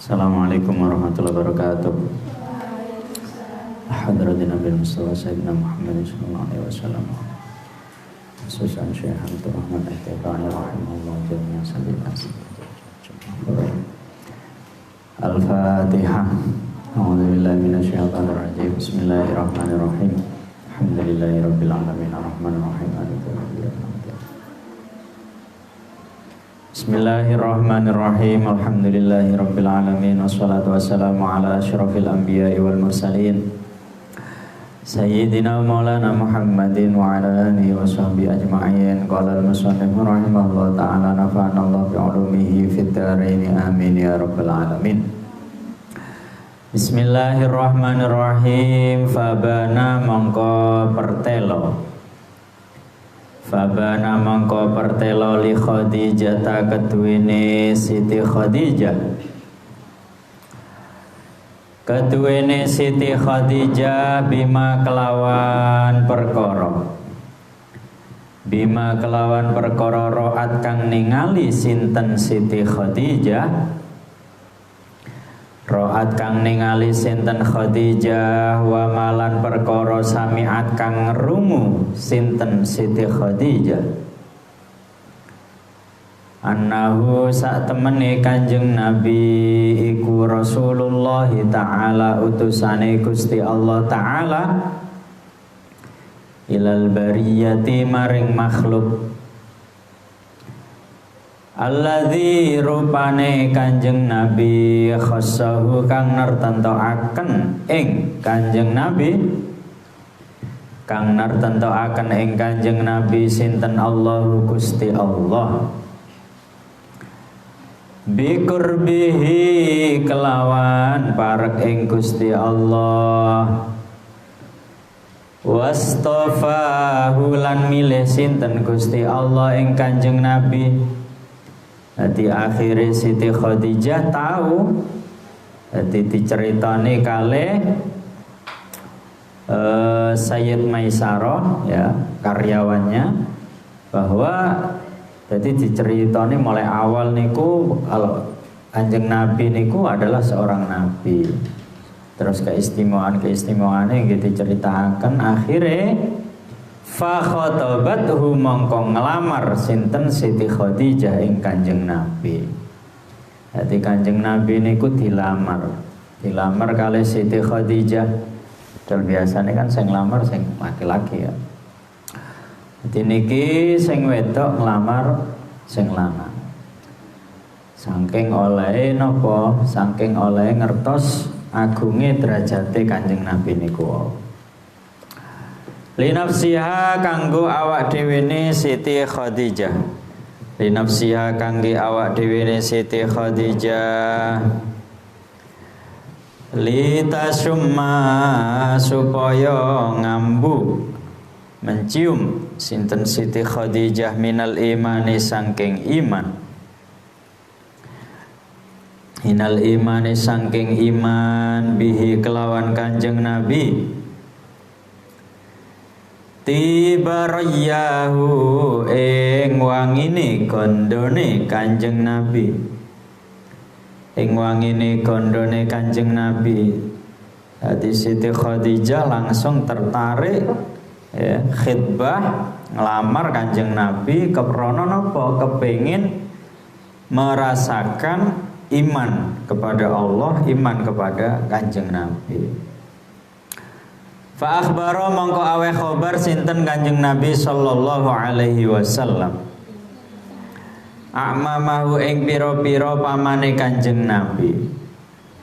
Assalamualaikum warahmatullahi wabarakatuh. Hadratin Nabi Mustafa Sayyidina Muhammad sallallahu alaihi wasallam. Khususan Syekh Abdul Rahman Al-Kifani rahimahullah jami'an sallallahu alaihi wasallam. Al-Fatihah. A'udzubillahi minasyaitonir rajim. Bismillahirrahmanirrahim. Alhamdulillahirabbil alamin arrahmanir rahim maliki yaumiddin. Bismillahirrahmanirrahim. Alhamdulillahirabbil alamin wassalatu wassalamu ala asyrafil anbiya'i wal mursalin Sayyidina Maulana Muhammadin wa ala alihi wa sahbihi ajma'in. Qala al-musannif rahimahullah ta'ala nafa'ana Allah bi'ulumihi fid dharain amin ya rabbal alamin. Bismillahirrahmanirrahim. Fabana mongko pertelo li Khadijah ta keduwene Siti Khadijah. Keduwene Siti Khadijah bima kelawan perkara ro'at kang ningali sinten Siti Khadijah. Ro'at kang ningali sinten Khadijah wa malan perkara sami'at kang ngrungu sinten Siti Khadijah. Annahu sak temene Kanjeng Nabi iku Rasulullah ta'ala utusane Gusti Allah ta'ala ilal bariyati maring makhluk. Alladzi rupane Kanjeng Nabi khassahu kang nertentokaken ing Kanjeng Nabi Kanjeng Nabi sinten Allahu Gusti Allah bikurbihi kelawan parek ing Gusti Allah wastofahu lan milih sinten Gusti Allah ing Kanjeng Nabi. Dadi akhire Siti Khadijah tahu dadi diceritani kalih Sayyid Maisarah ya karyawannya bahwa jadi diceritani mulai awal niku kalau Kanjeng Nabi niku adalah seorang nabi. Terus keistimewaan-keistimewaane yang diceritakan akhirnya fa khatabathu mongko ngelamar sinten Siti Khadijah ing Kanjeng Nabi. Jadi Kanjeng Nabi niku dilamar kali Siti Khadijah. Dan biasanya kan sing nglamar sing laki-laki ya. Jadi niki sing wedok nglamar sing lanang. Saking oleh napa? Saking oleh ngertos agunge derajate Kanjeng Nabi niku. Linafsiha kanggo awak dhewene Siti Khadijah. Linafsiha kangge awak dhewene Siti Khadijah. Litasumma supaya ngambu mencium sinten Siti Khadijah minal imani saking iman. Minal imani saking iman bihi kelawan Kanjeng Nabi. Tibarayahu ing wangine gondone Kanjeng Nabi. Ing wangine gondone Kanjeng Nabi. Dadi Siti Khadijah langsung tertarik ya, khidbah ngelamar Kanjeng Nabi keprono napa kepengin merasakan iman kepada Allah, iman kepada Kanjeng Nabi. Fa akhbara mongko awe khobar sinten Kanjeng Nabi sallallahu alaihi wasallam. A'mamahu ing pira-pira pamane Kanjeng Nabi.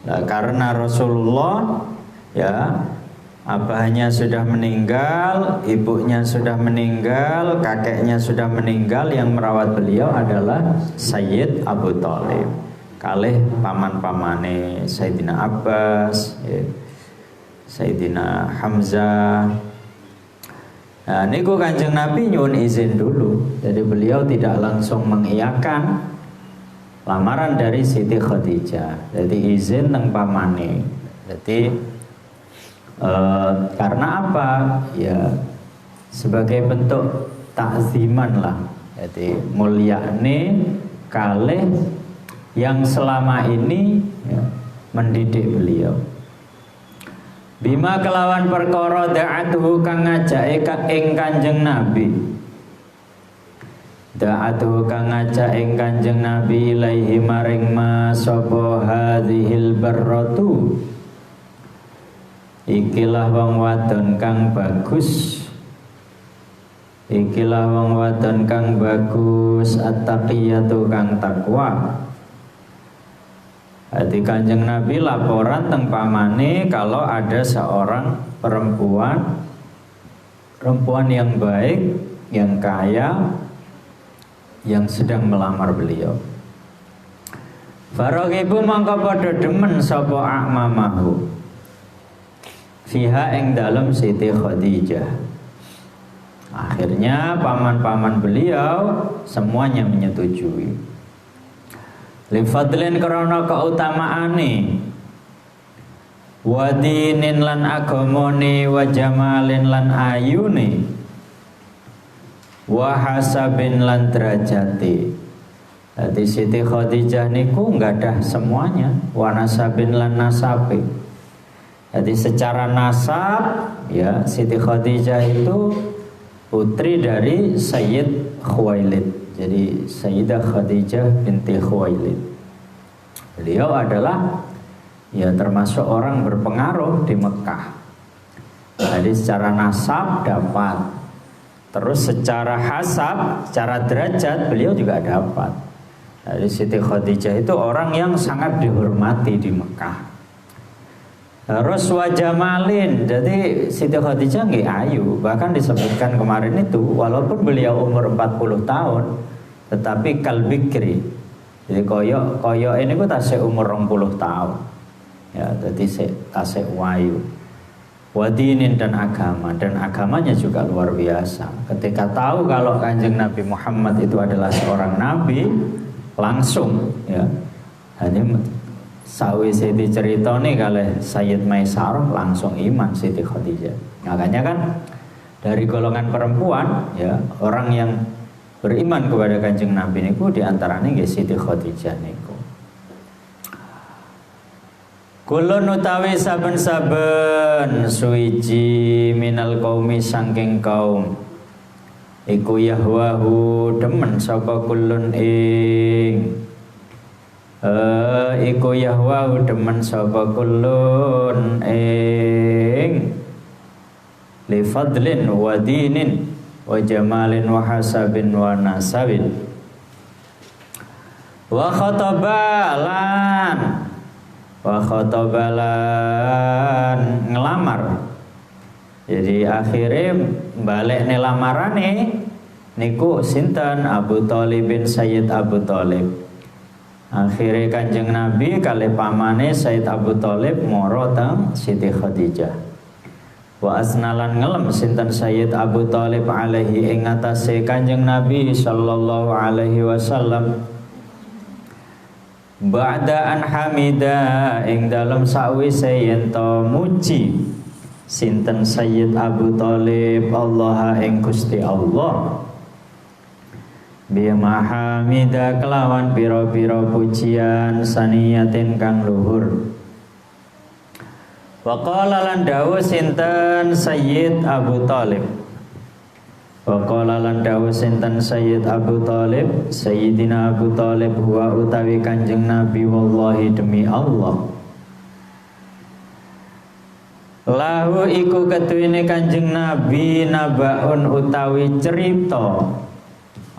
Lah karena Rasulullah ya abahnya sudah meninggal, ibunya sudah meninggal, kakeknya sudah meninggal, yang merawat beliau adalah Sayyid Abu Thalib. Kalih paman-pamane Sayyidina Abbas, ya, Sayyidina Hamzah. Nah, niku Kanjeng Nabi nyuwun izin dulu. Jadi beliau tidak langsung mengiyakan lamaran dari Siti Khadijah. Jadi izin teng pamane. Jadi karena apa? Ya sebagai bentuk takziman lah. Jadi mulyane kalih yang selama ini ya, mendidik beliau. Bima kelawan perkara da'atuhu kang ngajake ing Kanjeng Nabi. Da'atuhu kang ngajak ing Kanjeng Nabi ilaihi maring ma sapa hadhil barratu. Ikilah wong wadon kang bagus. Ikilah wong wadon kang bagus at-taqiyatu kang takwa. Jadi Kanjeng Nabi laporan teng pamane kalau ada seorang perempuan perempuan yang baik, yang kaya, yang sedang melamar beliau. Faragibu mangka padha demen sapa akmamahu fiha ing dalem Siti Khadijah. Akhirnya paman-paman beliau semuanya menyetujui. Li fadlin karena keutamaane, wa dinin lan agamane, wa jamalin lan ayune, wa hasabin lan derajate. Jadi Siti Khadijah niku nggadah semuanya, wa nasabin lan nasabe. Jadi secara nasab ya Siti Khadijah itu putri dari Sayyid Khuwailid. Jadi Sayyidah Khadijah binti Khuwailid. Beliau adalah ya termasuk orang berpengaruh di Mekah. Jadi secara nasab dapat. Terus secara hasab, secara derajat beliau juga dapat. Jadi Siti Khadijah itu orang yang sangat dihormati di Mekah. Terus wajamalin, jadi Siti Khadijah nggih ayu, bahkan disebutkan kemarin itu walaupun beliau umur 40 tahun, tetapi kalbikri. Jadi koyo ini ku tasik umur 20 tahun. Ya, jadi tasik wayu. Wadinin dan agama, dan agamanya juga luar biasa. Ketika tahu kalau Kanjeng Nabi Muhammad itu adalah seorang nabi, langsung ya. Hanya sawise diceritoni kalih Sayyid Maisarah langsung iman Siti Khadijah. Makanya kan dari golongan perempuan ya, orang yang beriman kepada Kanjeng Nabi niku diantaranya nggih Siti Khadijah niku. Kulun utawi saben-saben suwiji minal qaumi saking kaum iku yahwahu demen sapa kulun ing iku yahwahu demen sapa kulun ing li fadlin wa dinin wa jamalin wa hasabin wa nasabin wa khotobalan ngelamar. Jadi akhirnya balik nih lamarane niku sinten Abu Thalib bin Sayyid Abu Thalib. Akhirnya Kanjeng Nabi kali pamane Sayyid Abu Thalib moro teng Siti Khadijah. Wa asnalan ngelem sinten Sayyid Abu Thalib alaihi ing atase Kanjeng Nabi sallallahu alaihi wasallam. Ba'da an hamida ing dalem sawise yen to muji sinten Sayyid Abu Thalib Allah ing Gusti Allah. Bi mahamida kelawan pira-pira pujian saniyatin kang luhur. Wa qala lan dawuh sinten Sayyid Abu Thalib. Wa qala lan dawuh sinten Sayyid Abu Thalib, Sayyidina Abu Thalib huwa utawi Kanjeng Nabi wallahi demi Allah. Lahu iku ketuwine Kanjeng Nabi nabaun utawi cerita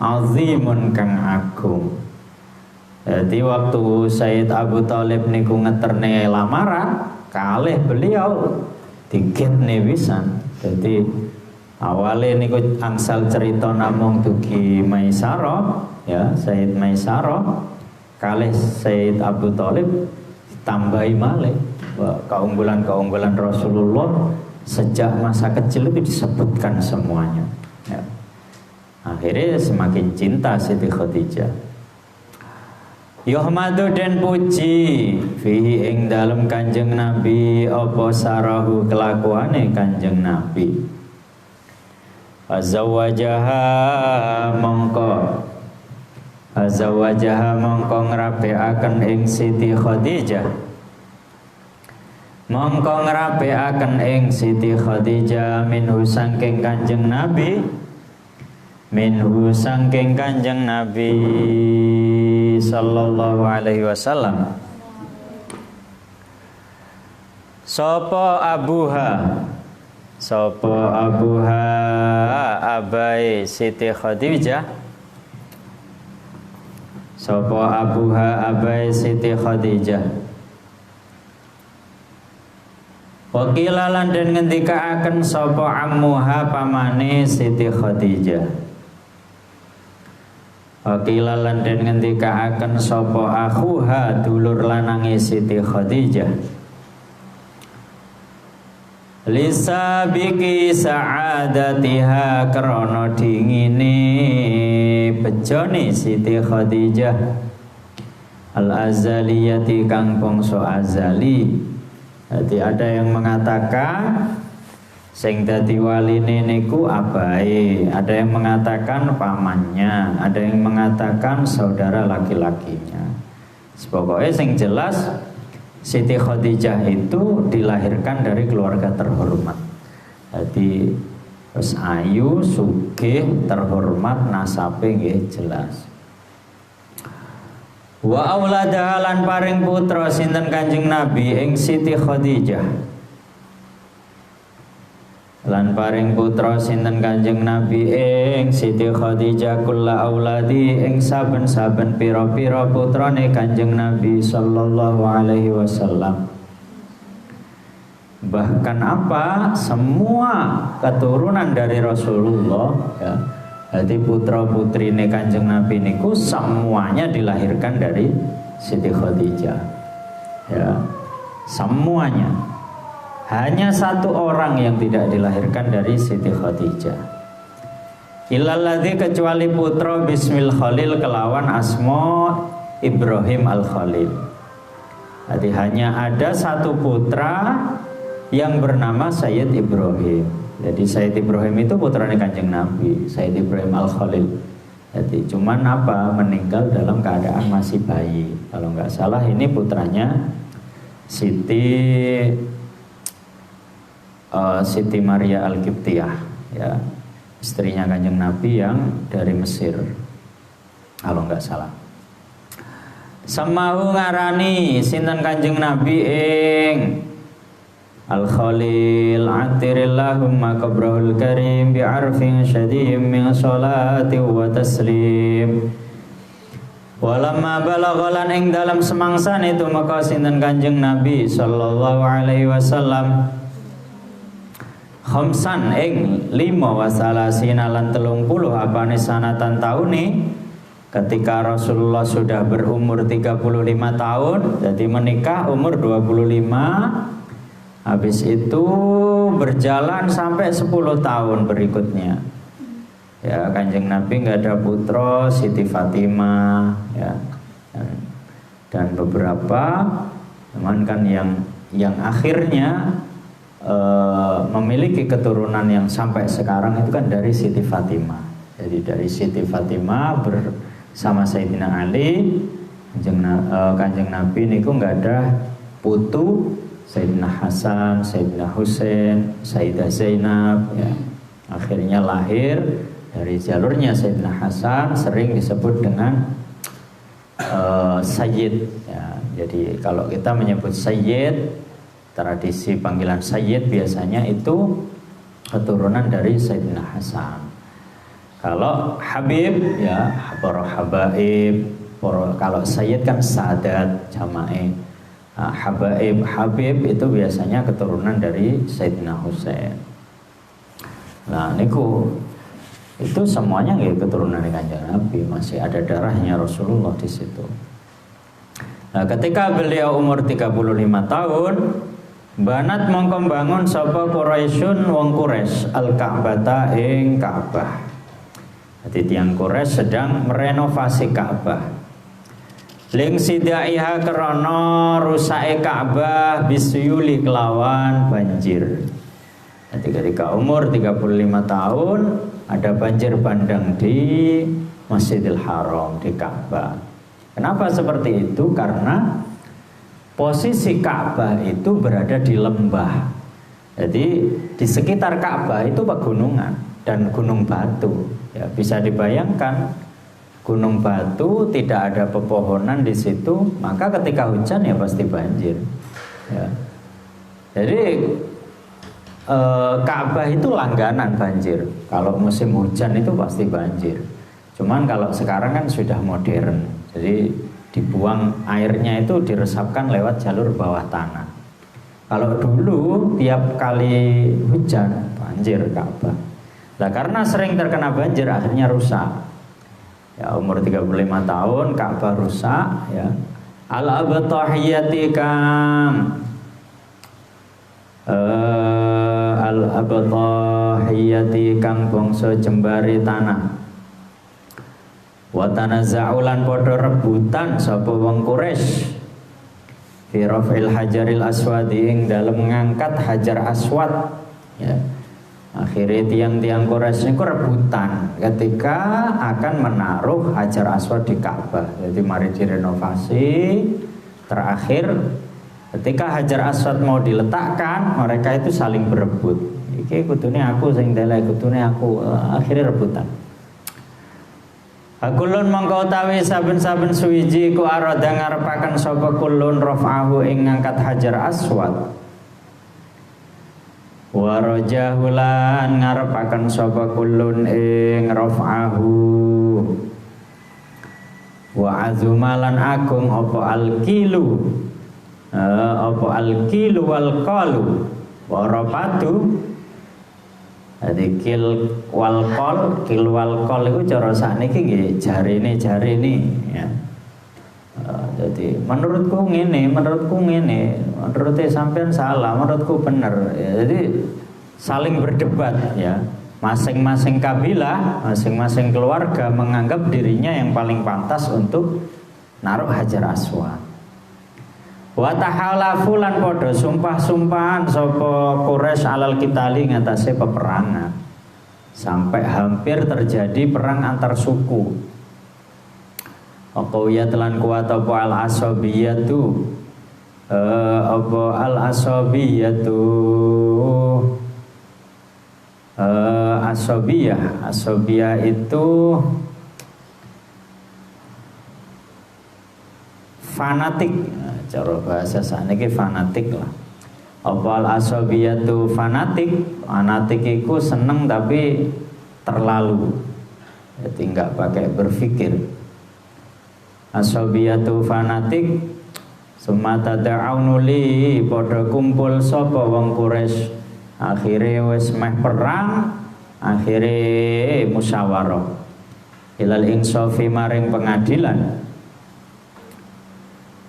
azimun kang agung. Jadi waktu Sayyid Abu Thalib niku ngeterne lamaran, kalih beliau dikitne wisan. Jadi awalnya niku angsal cerita namung dugi Maisarah, ya Sayyid Maisarah, kalih Sayyid Abu Thalib ditambahi malih keunggulan-keunggulan Rasulullah sejak masa kecil itu disebutkan semuanya. Ya. Akhirnya semakin cinta Siti Khadijah. Yuhmadu den puji fihi ing dalem Kanjeng Nabi apa sarahu kelakuane Kanjeng Nabi. Azzawajaha mongko ngrabeaken ing Siti Khadijah. Mongko ngrabeaken ing Siti Khadijah minhu saking Kanjeng Nabi. Minhu saking Kanjeng Nabi sallallahu alaihi wasallam. Sapa abuha abai Siti Khadijah. Sapa abuha abai Siti Khadijah. Wakila lan den ngendikaaken sapa ammuha pamane Siti Khadijah. Wakila lan den ngendikaaken sapa akhuha dulur lanange Siti Khadijah. Lisa biki sa'adatiha krana dingine bejone Siti Khadijah al-azaliyati kang bangsa azali. Jadi ada yang mengatakan sing dadi waline niku abahe, ada yang mengatakan pamannya, ada yang mengatakan saudara laki-lakinya. Pokoknya sing jelas Siti Khadijah itu dilahirkan dari keluarga terhormat. Jadi terus ayu, sugih, terhormat, nasabe nggih jelas. Wa auladaha lan paring putra sinten Kanjeng Nabi ing Siti Khadijah. Lan paring putra sinten Kanjeng Nabi ing Siti Khadijah kulla auladi ing saben-saben pira-pira putrane Kanjeng Nabi sallallahu alaihi wasallam. Bahkan apa? Semua keturunan dari Rasulullah ya. Jadi putra putrine Kanjeng Nabi niku semuanya dilahirkan dari Siti Khadijah. Ya. Semuanya. Hanya satu orang yang tidak dilahirkan dari Siti Khadijah. Ilalladzi kecuali putra Bismil Khalil kelawan asma Ibrahim Al-Khalil. Jadi hanya ada satu putra yang bernama Sayyid Ibrahim. Jadi Sayyid Ibrahim itu putranya Kanjeng Nabi, Sayyid Ibrahim Al-Khalil. Jadi cuman apa? Meninggal dalam keadaan masih bayi. Kalau nggak salah ini putranya Siti Maria Al-Qibtiyah ya. Istrinya Kanjeng Nabi yang dari Mesir. Kalau nggak salah. Samahu ngarani sinten Kanjeng Nabi ing Al-Khalil atirillahumma qabrahul karim bi'arfin syadiyim min salati wa taslim. Walamma balaghalan ing dalam semangsan itu maka sinten Kanjeng Nabi sallallahu alaihi wasallam khamsan ing 5 wasalasina lan 30 apane sanatan taune ketika Rasulullah sudah berumur 35 tahun, jadi menikah umur 25. Habis itu berjalan sampai 10 tahun berikutnya. Ya, Kanjeng Nabi nggak ada putra, Siti Fatimah, ya, dan beberapa, cuman kan yang akhirnya memiliki keturunan yang sampai sekarang itu kan dari Siti Fatimah. Jadi dari Siti Fatimah bersama Sayyidina Ali, Kanjeng Nabi niku nggak ada putu. Sayyidina Hasan, Sayyidina Husain, Sayyidah Zainab ya. Akhirnya lahir dari jalurnya Sayyidina Hasan, sering disebut dengan Sayyid ya. Jadi kalau kita menyebut Sayyid, tradisi panggilan Sayyid biasanya itu keturunan dari Sayyidina Hasan. Kalau Habib ya, para habaib, kalau Sayyid kan Sadat jamae. Habib itu biasanya keturunan dari Sayyidina Husain. Nah niku itu semuanya nggih keturunan dari Kanjeng Nabi, masih ada darahnya Rasulullah di situ. Nah ketika beliau umur 35 tahun, banat mongko bangun sapa Quraisyun wong Quraisy al-Ka'bata ing Ka'bah. Jadi tiang Quraisy sedang merenovasi Ka'bah. Ling sidaiha krana rusake Ka'bah bisuyuli kelawan banjir. Jadi ketika umur 35 tahun ada banjir bandang di Masjidil Haram di Ka'bah. Kenapa seperti itu? Karena posisi Ka'bah itu berada di lembah. Jadi di sekitar Ka'bah itu pegunungan dan gunung batu. Ya, bisa dibayangkan gunung batu, tidak ada pepohonan di situ, maka ketika hujan ya pasti banjir. Ya. Jadi Ka'bah itu langganan banjir. Kalau musim hujan itu pasti banjir. Cuman kalau sekarang kan sudah modern, jadi dibuang airnya itu diresapkan lewat jalur bawah tanah. Kalau dulu tiap kali hujan banjir Ka'bah. Nah, karena sering terkena banjir akhirnya rusak. Ya, umur 35 tahun Ka'bah rusak ya. Al-abtahiyati kang al-abtahiyati kang bangsa jembari tanah. Wa tanaza'ulan padha rebutan sapa wong Quraisy fi raf'il hajaril aswad ing dalem ngangkat hajar aswad ya. Akhirnya tiang-tiang Quraisy niku rebutan ketika akan menaruh hajar aswad di Ka'bah. Jadi mari direnovasi. Terakhir ketika hajar aswad mau diletakkan, mereka itu saling berebut. Iki kudune aku sing delek, kudune aku. Akhirnya rebutan. Kulun mongko utawi saben-saben suwiji ku arada ngarepaken sapa kulun raf'ahu ing ngangkat hajar aswad. Wa rajahulan ngarepaken sapa kulun ing raf'ahu. Wa azumalan agung apa alkilu wal qalu wa rafatu. Jadi kil wal qol itu cara sakniki nggih jarine ya. Jadi menurutku ngene, menurut sampean salah, menurutku bener ya. Jadi saling berdebat ya. Masing-masing kabilah, masing-masing keluarga menganggap dirinya yang paling pantas untuk naruh hajar aswad. Wa tahalafu lan padha sumpah-sumpahan sapa Quraisy alal kitali ngatasé peperangan. Sampai hampir terjadi perang antar suku. Qawiyat lan kuat apa al-asabiyatu asabiyah itu fanatik. Cara bahasa sakniki fanatik lah. Apa al-asabiyatu fanatik iku seneng tapi terlalu. Jadi enggak pakai berpikir. Asabiyatu fanatik sumata da'aunu li padha kumpul sapa wong Quraisy. Akhire wis meh perang, akhire musyawarah. Ilal insafi maring pengadilan.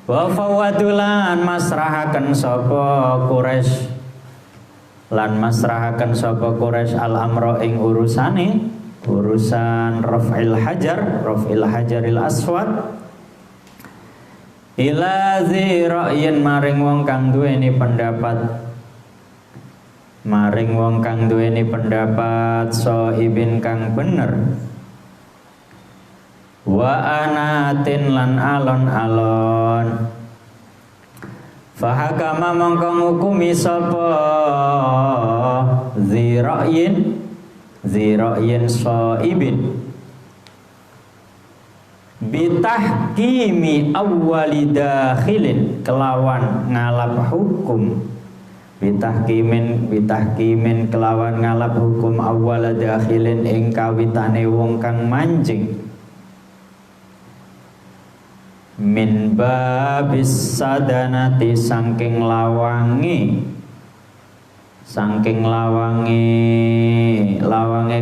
Wa fawadulan masrahaken sapa Quraisy lan masrahaken sapa Quraisy al-amra ing urusan raf'il hajaril aswad ila zi ra'yin maring wong kang duweni pendapat sohibin kang bener wa anatin lan alon-alon. Fahakama mongko ngukumi sapa zira'yin soibin bitahkimi awwali dakhilin kelawan ngalap hukum bitahkimin kelawan ngalap hukum awwala dakhilin ing kawitane wong kang manjing min babis sadanati saking lawange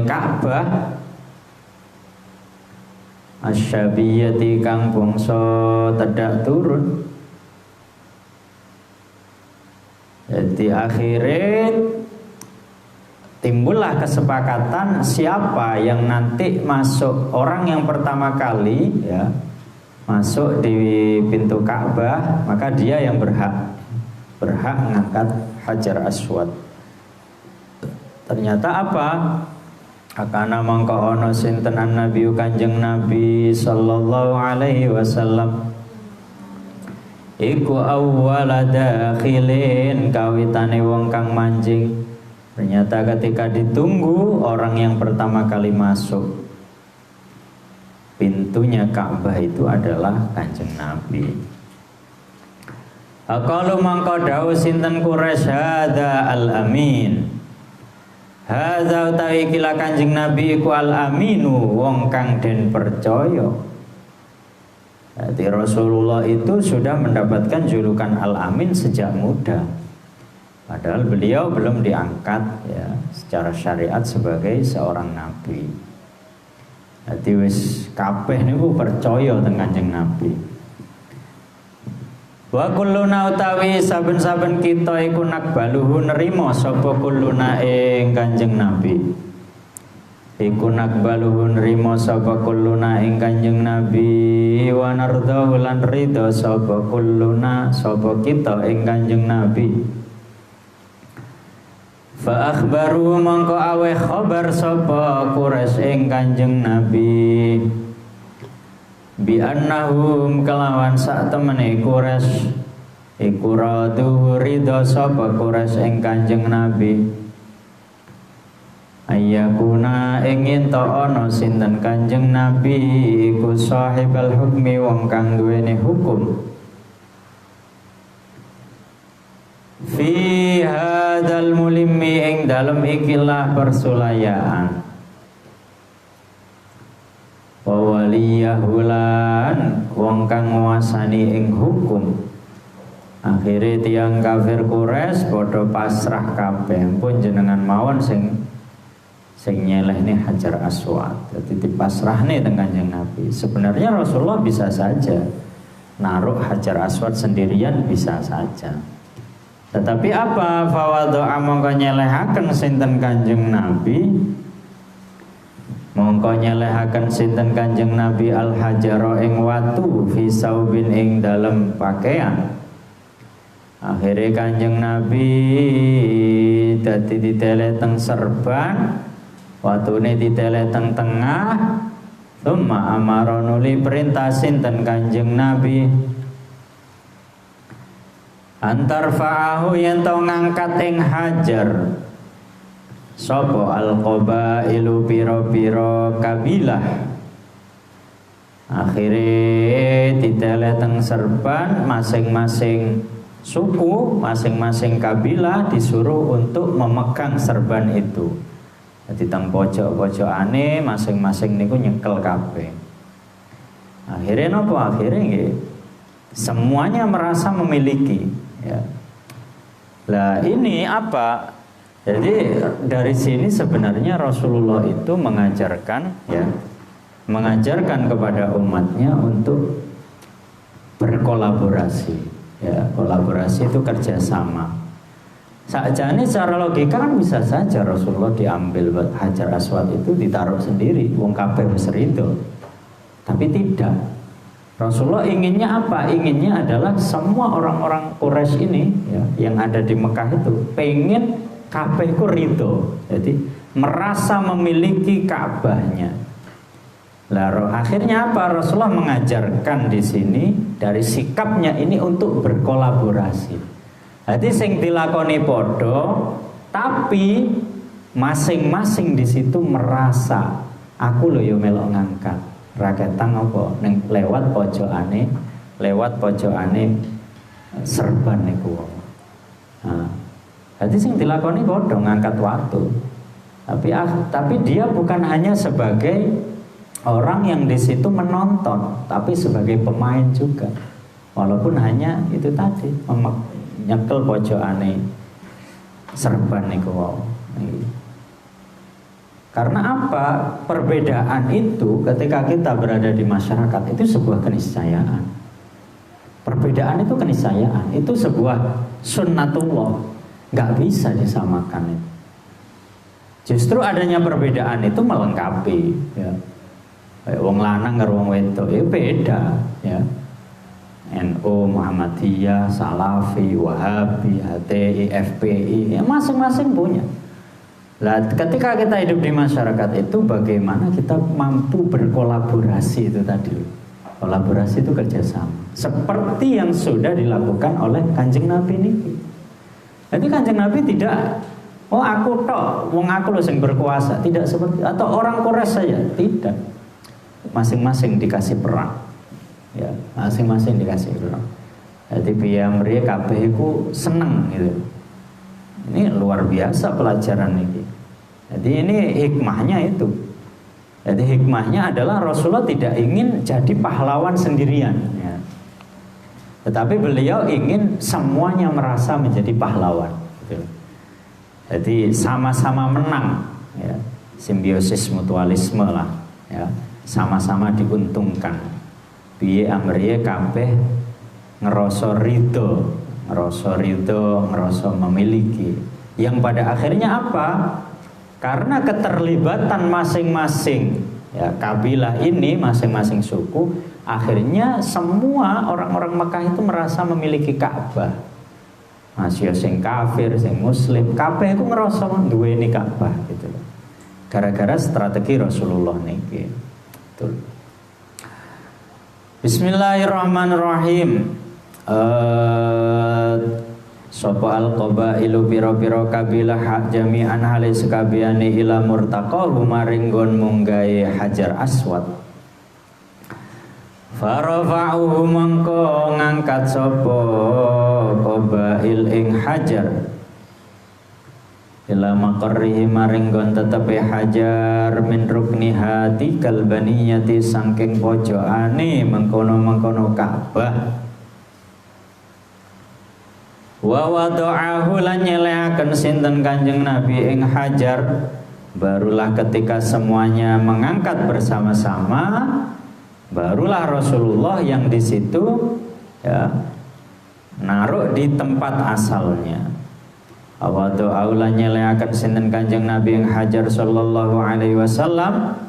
Ka'bah asyabiyati kang bangsa tedak turun. Jadi akhirnya timbullah kesepakatan siapa yang nanti masuk, orang yang pertama kali ya masuk di pintu Ka'bah, maka dia yang berhak mengangkat hajar aswad. Ternyata apa? Akana mangko ana sinten Nabi Kanjeng Nabi sallallahu alaihi wasallam iku awwala dakhilin kawitane wong kang manjing. Ternyata ketika ditunggu orang yang pertama kali masuk pintunya Ka'bah itu adalah Kanjeng Nabi. Aqalu mangko dawuh sinten Quraisy hadza al-amin. Hadza utawi kila Kanjeng Nabi iku al-aminu wong kang den percaya. Jadi Rasulullah itu sudah mendapatkan julukan al-amin sejak muda. Padahal beliau belum diangkat ya secara syariat sebagai seorang nabi. Jadi wis kabeh niku percaya teng Kanjeng Nabi. Wa kulluna utawi saben-saben kita iku nakbaluhu nerima sapa kulluna ing Kanjeng Nabi. Iku nakbaluhu nerima sapa kulluna ing Kanjeng Nabi wa nardhahu lan ridha sapa kulluna sapa kita ing Kanjeng Nabi. Fa akhbaru mongko awe khabar sapa Quraisy ing Kanjeng Nabi bi annahum kelawan sak temene Quraisy iku radu ridha sapa Quraisy ing Kanjeng Nabi ayyakuna ingin to ana sinten Kanjeng Nabi iku sahibal hukmi wong kang duweni hukum fi hadzal mulimi ing dalem ikilah persulayaan wa waliyahulan wong kang nguasani ing hukum. Akhire tiang kafir Quraisy padha pasrah kabeh pun jenengan mawon sing nyelehne Hajar Aswad. Dadi dipasrahne teng Kanjeng Nabi. Sebenarnya Rasulullah bisa saja naruh Hajar Aswad sendirian, bisa saja. Tetapi apa fawadha mongko nyelehaken sinten Kanjeng Nabi mongko nyelehaken sinten Kanjeng Nabi al hajara ing watu fi saubin ing dalem pakaian. Akhire Kanjeng Nabi dadi ditele teng serban, watune ditele teng tengah. Tsumma amara nuli perintah sinten Kanjeng Nabi antar fa'ahu yen to ngangkat ing hajar sapa al-qabailu pira-pira kabilah. Akhire ditele teng serban, masing-masing suku, masing-masing kabilah disuruh untuk memegang serban itu. Jadi teng pojok-pojokane masing-masing niku nyekel kabeh. Akhirnya napa? Akhirnya nggih semuanya merasa memiliki ya. Lah ini apa? Jadi dari sini sebenarnya Rasulullah itu mengajarkan ya, mengajarkan kepada umatnya untuk berkolaborasi ya. Kolaborasi itu kerjasama. Sakjane secara logika kan bisa saja Rasulullah diambil buat Hajar Aswad itu ditaruh sendiri, wong kabeh wis rido. Tapi tidak. Rasulullah inginnya apa? Inginnya adalah semua orang-orang Quraisy ini ya, yang ada di Mekah itu pengen kabeh ku ridho. Jadi merasa memiliki Ka'bahnya. Lalu akhirnya apa? Rasulullah mengajarkan di sini dari sikapnya ini untuk berkolaborasi. Jadi sing dilakoni podo, tapi masing-masing di situ merasa aku loh yo melok ngangkat. Raketang apa neng lewat pojokane serban niku. Nah, jadi sing dilakoni padha ngangkat waktu. Tapi dia bukan hanya sebagai orang yang di situ menonton, tapi sebagai pemain juga. Walaupun hanya itu tadi nyekel pojokane serban niku. Karena apa? Perbedaan itu ketika kita berada di masyarakat itu sebuah keniscayaan. Perbedaan itu keniscayaan, itu sebuah sunnatullah, nggak bisa disamakan itu. Justru adanya perbedaan itu melengkapi. Ya. Wong lanang karo wong wedok itu beda. Ya. NU, Muhammadiyah, Salafi, Wahabi, HTI, FPI, ya masing-masing punya. Lah, ketika kita hidup di masyarakat itu bagaimana kita mampu berkolaborasi itu tadi. Kolaborasi itu kerjasama. Seperti yang sudah dilakukan oleh Kanjeng Nabi ini. Jadi Kanjeng Nabi tidak, oh aku tok, wong aku loh yang berkuasa. Tidak seperti, atau orang Quraisy saja. Tidak. Masing-masing dikasih perang. Ya, masing-masing dikasih perang. Jadi biar mereka kabeh iku seneng gitu. Ini luar biasa pelajaran ini. Jadi ini hikmahnya itu. Jadi hikmahnya adalah Rasulullah tidak ingin jadi pahlawan sendirian. Ya. Tetapi beliau ingin semuanya merasa menjadi pahlawan. gitu. Jadi sama-sama menang, ya. Simbiosis mutualisme lah, ya. Sama-sama diuntungkan. Piye amriye kabeh ngerasa ridho, ngerasa memiliki. Yang pada akhirnya apa? Karena keterlibatan masing-masing, ya, kabilah ini, masing-masing suku, akhirnya semua orang-orang Mekah itu merasa memiliki Ka'bah. Masih sing kafir, sing muslim, kabeh iku ngerasa duweni Ka'bah gitu loh. Gara-gara strategi Rasulullah niki. Betul. Bismillahirrahmanirrahim. Sapa al-qabailu pira-pira kabilah jami'an halis kabehane ila murtaqahu maring nggon munggahe Hajar Aswad. Farafa'uhu mangko ngangkat sapa qabail ing Hajar ila maqarrihi maring nggon tetepe Hajar min rukniha tikal baniyati saking pojokane mengkono-mengkono Ka'bah. Wa wada'ahu lan nyelehaken sinten Kanjeng Nabi ing Hajar. Barulah ketika semuanya mengangkat bersama-sama, barulah Rasulullah yang di situ, ya, naruh di tempat asalnya. Awadu aula nyelehaken sinten Kanjeng Nabi yang Hajar sallallahu alaihi wasallam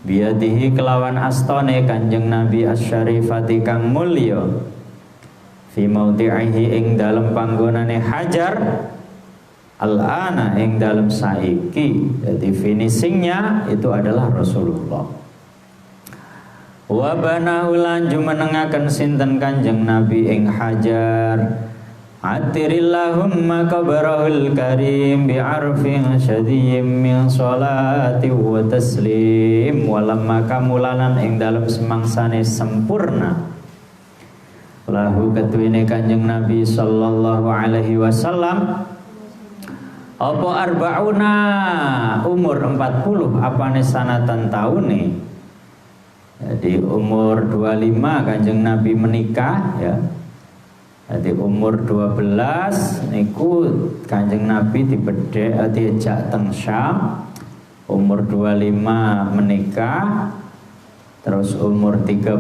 biadihi kelawan astone Kanjeng Nabi asyarifati kang mulya fi maudhi'ihi ing dalem panggonane Hajar al-ana ing dalem saiki. Jadi finishingnya itu adalah Rasulullah. Wa banahu lan jumenengaken sinten Kanjeng Nabi ing Hajar atirillahumma kabarahul karim bi'arfin syadiyim min sholati wa taslim walamma kamulanan ing dalem semangsane sempurna lahu ketuine Kanjeng Nabi sallallahu alaihi wasallam apa arbauna umur 40 apane sanatan taune. Jadi umur 25 Kanjeng Nabi menikah, ya. Jadi umur 12 niku Kanjeng Nabi diajak teng Syam. Umur 25 menikah. Terus umur 35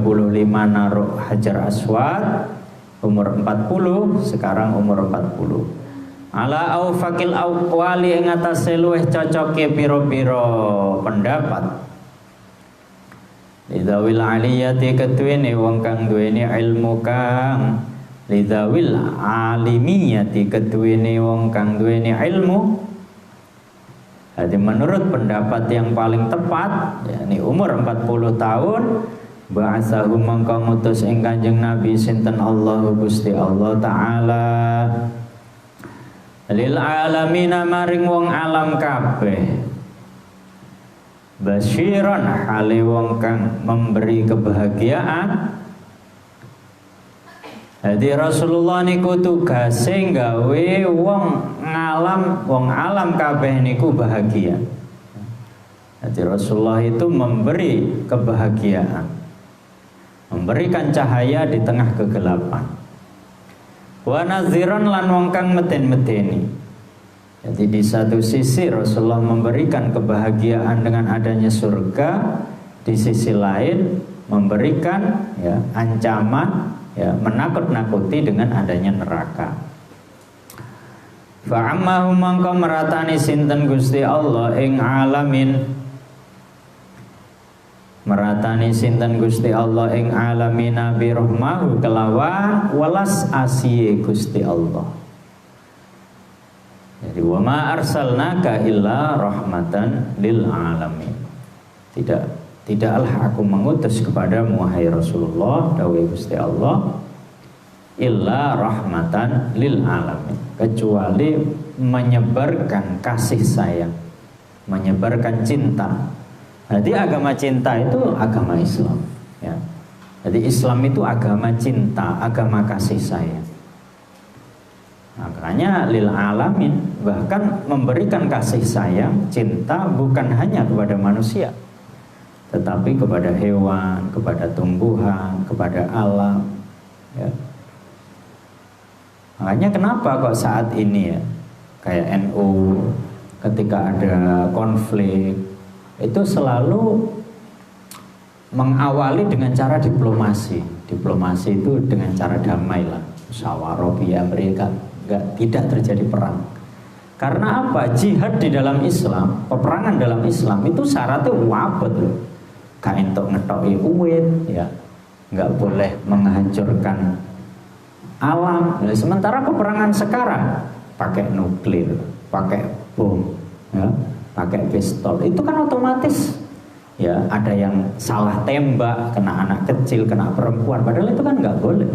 naruh Hajar Aswad. Umur 40, sekarang umur 40. Ala aufakil aqwali ing atase luweh cocoke pira-pira pendapat. Lidzawil aliyati ketuene wong kang duweni ilmu kang lidzawil alimiyati ketuene wong kang duweni ilmu. Jadi menurut pendapat yang paling tepat, yakni umur 40 tahun, ba'atsahu mangka ngutus ing Kanjeng Nabi sinten Allah Gusti Allah taala lil alamina maring wong alam kabeh. Basyiron hale wong kang memberi kebahagiaan. Jadi Rasulullah niku tugase gawe wong alam kabeh niku bahagia. Jadi Rasulullah itu memberi kebahagiaan, memberikan cahaya di tengah kegelapan. Wa nadziran lan wong kang meden-medeni. Jadi di satu sisi Rasulullah memberikan kebahagiaan dengan adanya surga, di sisi lain memberikan, ya, ancaman, ya, menakut-nakuti dengan adanya neraka. Fa'ammahu mangka meratani sinten Gusti Allah ing alamin, meratani sinten Gusti Allah ing alamina bi rahmahu kelawan welas asiye Gusti Allah. Jadi wa ma arsalnaka illa rahmatan lil alamin. Tidaklah aku mengutus kepadamu wahai Rasulullah, dawuh Gusti Allah, illa rahmatan lil alamin, kecuali menyebarkan kasih sayang, menyebarkan cinta. Jadi agama cinta itu agama Islam, ya. Jadi Islam itu agama cinta, agama kasih sayang. Makanya lil alamin, bahkan memberikan kasih sayang, cinta bukan hanya kepada manusia, tetapi kepada hewan, kepada tumbuhan, kepada alam, ya. Makanya kenapa kok saat ini, ya, kayak NU ketika ada konflik itu selalu mengawali dengan cara diplomasi. Diplomasi itu dengan cara damai lah, musyawarah biar mereka tidak terjadi perang. Karena apa? Jihad di dalam Islam, peperangan dalam Islam itu syaratnya wabet loh. Gak entuk ngetoki uwit, ya, nggak boleh menghancurkan alam. Nah, sementara peperangan sekarang pakai nuklir, pakai bom, ya, pakai pistol, itu kan otomatis ya ada yang salah tembak, kena anak kecil, kena perempuan, padahal itu kan nggak boleh.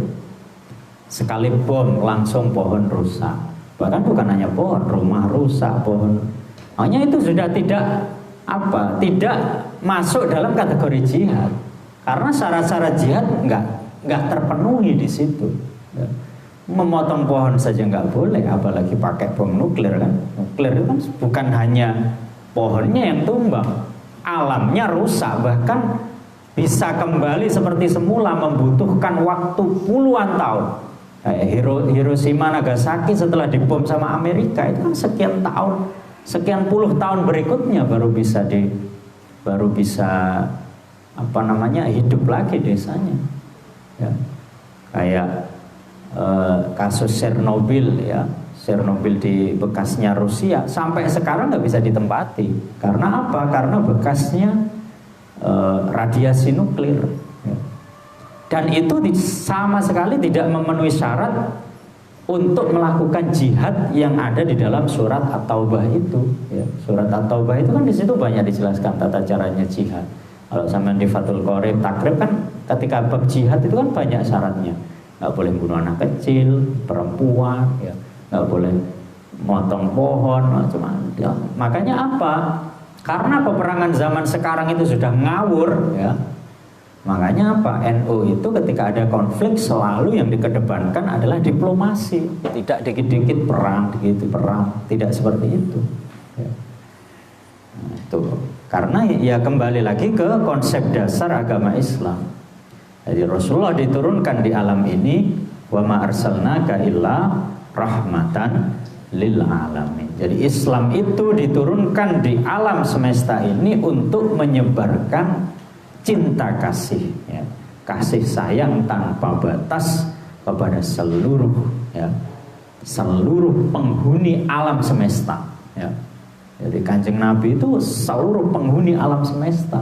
Sekali bom langsung pohon rusak, bahkan bukan hanya pohon, rumah rusak, pohon. Hanya itu sudah tidak tidak masuk dalam kategori jihad, karena syarat-syarat jihad nggak terpenuhi di situ. Ya. Memotong pohon saja nggak boleh, apalagi pakai bom nuklir kan. Nuklir itu kan bukan hanya pohonnya yang tumbang, alamnya rusak, bahkan bisa kembali seperti semula membutuhkan waktu puluhan tahun. Hiroshima Nagasaki setelah dibom sama Amerika itu kan sekian puluh tahun berikutnya baru bisa hidup lagi desanya. Ya. Kayak kasus Chernobyl ya. Chernobyl di bekasnya Rusia sampai sekarang nggak bisa ditempati. Karena apa? Karena bekasnya radiasi nuklir. Ya. Dan itu sama sekali tidak memenuhi syarat untuk melakukan jihad yang ada di dalam surat At-Taubah itu. Ya. Surat At-Taubah itu kan di situ banyak dijelaskan tata caranya jihad. Kalau sampai di Fathul Qorib, Takrib kan ketika bab jihad itu kan banyak syaratnya. Nggak boleh bunuh anak kecil, perempuan, ya. Nggak boleh motong pohon, macam-macam. Ya. Makanya apa? Karena peperangan zaman sekarang itu sudah ngawur, ya. Makanya apa? NU itu ketika ada konflik selalu yang dikedepankan adalah diplomasi, tidak dikit-dikit perang, tidak seperti itu. Ya. Nah, itu karena ya kembali lagi ke konsep dasar agama Islam. Jadi Rasulullah diturunkan di alam ini, wa ma arsalnaka illa rahmatan lil alamin. Jadi Islam itu diturunkan di alam semesta ini untuk menyebarkan cinta kasih, ya, kasih sayang tanpa batas kepada seluruh penghuni alam semesta. Ya. Jadi Kanjeng Nabi itu seluruh penghuni alam semesta.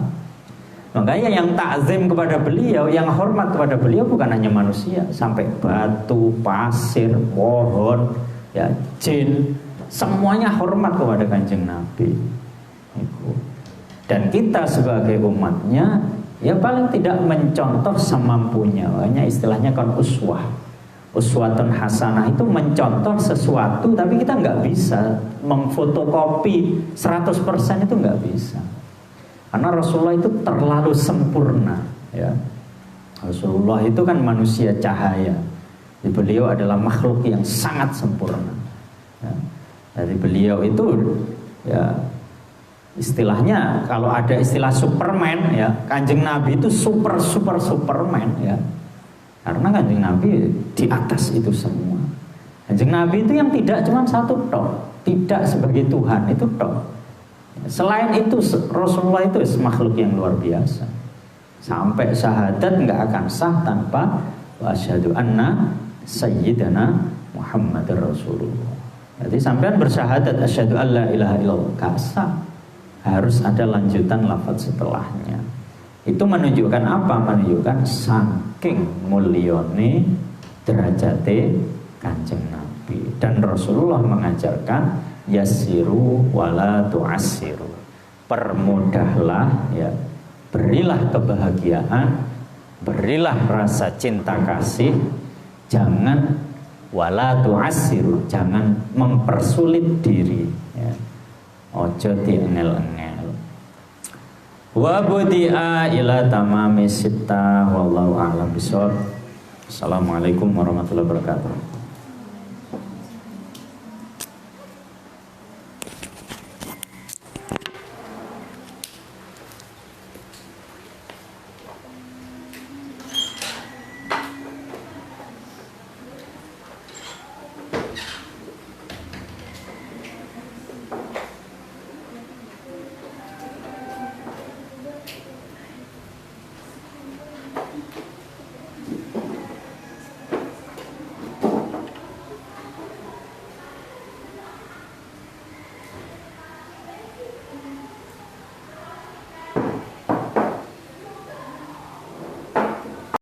Makanya yang takzim kepada beliau, yang hormat kepada beliau bukan hanya manusia, sampai batu, pasir, pohon, ya, jin, semuanya hormat kepada Kanjeng Nabi. Dan kita sebagai umatnya ya paling tidak mencontoh semampunya. Makanya istilahnya kan uswatun hasanah itu mencontoh sesuatu, tapi kita nggak bisa memfotokopi 100% itu nggak bisa. Karena Rasulullah itu terlalu sempurna, ya. Rasulullah itu kan manusia cahaya. Jadi beliau adalah makhluk yang sangat sempurna. Ya. Jadi beliau itu ya istilahnya kalau ada istilah Superman, ya, Kanjeng Nabi itu Superman, ya. Karena Kanjeng Nabi di atas itu semua. Kanjeng Nabi itu yang tidak cuma satu tok, tidak sebagai Tuhan itu tok. Selain itu Rasulullah itu makhluk yang luar biasa. Sampai syahadat nggak akan sah tanpa wa asyhadu anna sayyidana Muhammadar Rasulullah. Jadi sampean bersyahadat asyhadu alla ilaha illallah gak sah. Harus ada lanjutan lafaz setelahnya. Itu menunjukkan apa? Menunjukkan saking mulyane derajate Kanjeng Nabi. Dan Rasulullah mengajarkan yassiru wala tu'assiru. Permudahlah, ya. Berilah kebahagiaan, berilah rasa cinta kasih, jangan wala tu'assiru, jangan mempersulit diri, ya. Ojo diengel-engel. Wa budi'a ila tamami sitta wallahu a'lam bishawab. Assalamualaikum warahmatullahi wabarakatuh.